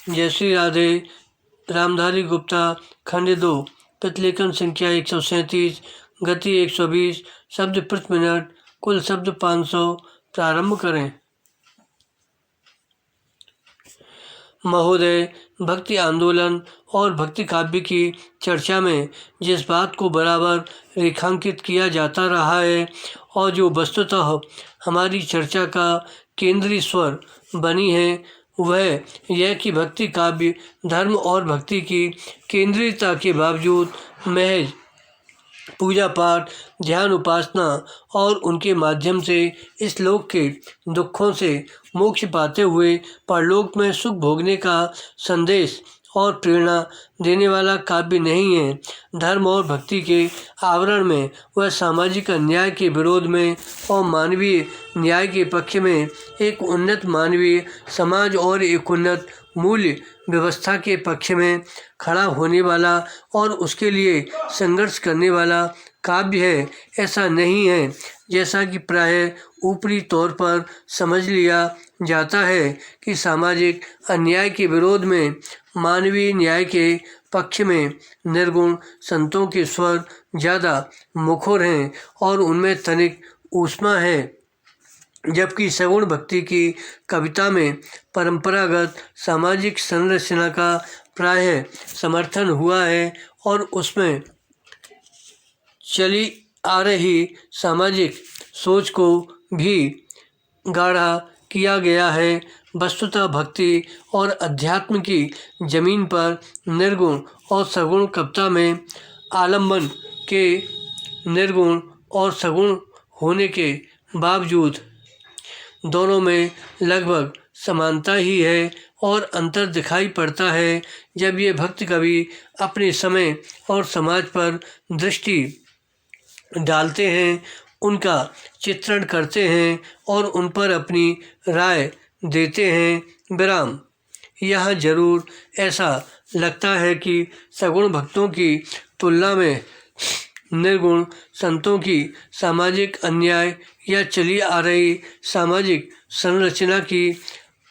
जय श्री राधे। रामधारी गुप्ता, खंड 2, प्रतिलेखन संख्या 137, गति 120, शब्द प्रति मिनट, कुल शब्द 500। प्रारंभ करें। महोदय, भक्ति आंदोलन और भक्ति काव्य की चर्चा में जिस बात को बराबर रेखांकित किया जाता रहा है और जो वस्तुतः हमारी चर्चा का केंद्रीय स्वर बनी है, वह यह कि भक्ति काव्य धर्म और भक्ति की केंद्रीयता के बावजूद महज पूजा पाठ, ध्यान, उपासना और उनके माध्यम से इस लोक के दुखों से मोक्ष पाते हुए परलोक में सुख भोगने का संदेश और प्रेरणा देने वाला काव्य नहीं है। धर्म और भक्ति के आवरण में वह सामाजिक अन्याय के विरोध में और मानवीय न्याय के पक्ष में एक उन्नत मानवीय समाज और एक उन्नत मूल्य व्यवस्था के पक्ष में खड़ा होने वाला और उसके लिए संघर्ष करने वाला काव्य है। ऐसा नहीं है जैसा कि प्रायः ऊपरी तौर पर समझ लिया जाता है कि सामाजिक अन्याय के विरोध में मानवीय न्याय के पक्ष में निर्गुण संतों के स्वर ज़्यादा मुखर हैं और उनमें तनिक ऊष्मा है, जबकि सगुण भक्ति की कविता में परंपरागत सामाजिक संरचना का प्रायः समर्थन हुआ है और उसमें चली आ रही सामाजिक सोच को भी गाढ़ा किया गया है। वस्तुतः भक्ति और अध्यात्म की जमीन पर निर्गुण और सगुण कविता में आलम्बन के निर्गुण और सगुण होने के बावजूद दोनों में लगभग समानता ही है और अंतर दिखाई पड़ता है जब ये भक्त कवि अपने समय और समाज पर दृष्टि डालते हैं, उनका चित्रण करते हैं और उन पर अपनी राय देते हैं। विराम। यहाँ जरूर ऐसा लगता है कि सगुण भक्तों की तुलना में निर्गुण संतों की सामाजिक अन्याय या चली आ रही सामाजिक संरचना की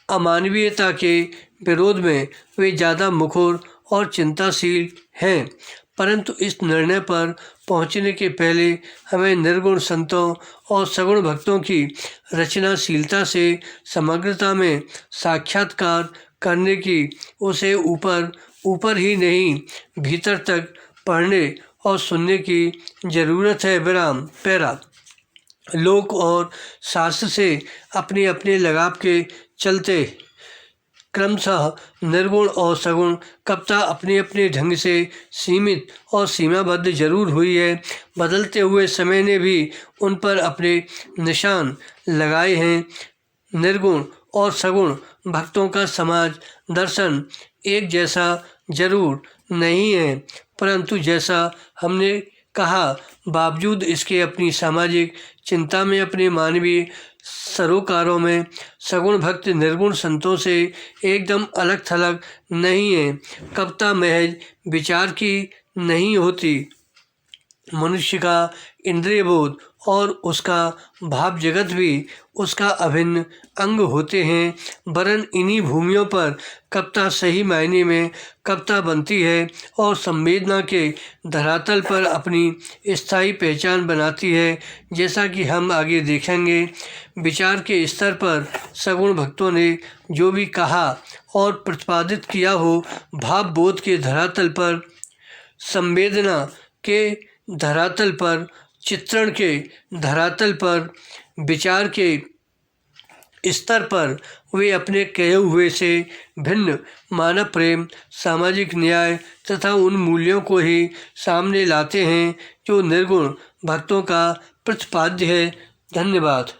अमानवीयता के विरोध में वे ज़्यादा मुखर और चिंताशील हैं। परंतु इस निर्णय पर पहुंचने के पहले हमें निर्गुण संतों और सगुण भक्तों की रचनाशीलता से समग्रता में साक्षात्कार करने की, उसे ऊपर ही नहीं भीतर तक पढ़ने और सुनने की जरूरत है। विराम। पैरा। लोक और शास्त्र से अपने अपने लगाव के चलते क्रमशः निर्गुण और सगुण कविता अपने अपने ढंग से सीमित और सीमाबद्ध जरूर हुई है। बदलते हुए समय ने भी उन पर अपने निशान लगाए हैं। निर्गुण और सगुण भक्तों का समाज दर्शन एक जैसा जरूर नहीं है, परंतु जैसा हमने कहा, बावजूद इसके अपनी सामाजिक चिंता में, अपने मानवीय सरोकारों में सगुण भक्त निर्गुण संतों से एकदम अलग थलग नहीं है। कविता महज विचार की नहीं होती, मनुष्य का इंद्रिय बोध और उसका भाव जगत भी उसका अभिन्न अंग होते हैं। वरन इन्हीं भूमियों पर कविता सही मायने में कविता बनती है और संवेदना के धरातल पर अपनी स्थायी पहचान बनाती है। जैसा कि हम आगे देखेंगे, विचार के स्तर पर सगुण भक्तों ने जो भी कहा और प्रतिपादित किया हो, भाव बोध के धरातल पर, संवेदना के धरातल पर, चित्रण के धरातल पर, विचार के स्तर पर वे अपने कहे हुए से भिन्न मानव प्रेम, सामाजिक न्याय तथा उन मूल्यों को ही सामने लाते हैं जो निर्गुण भक्तों का प्रतिपाद्य है। धन्यवाद।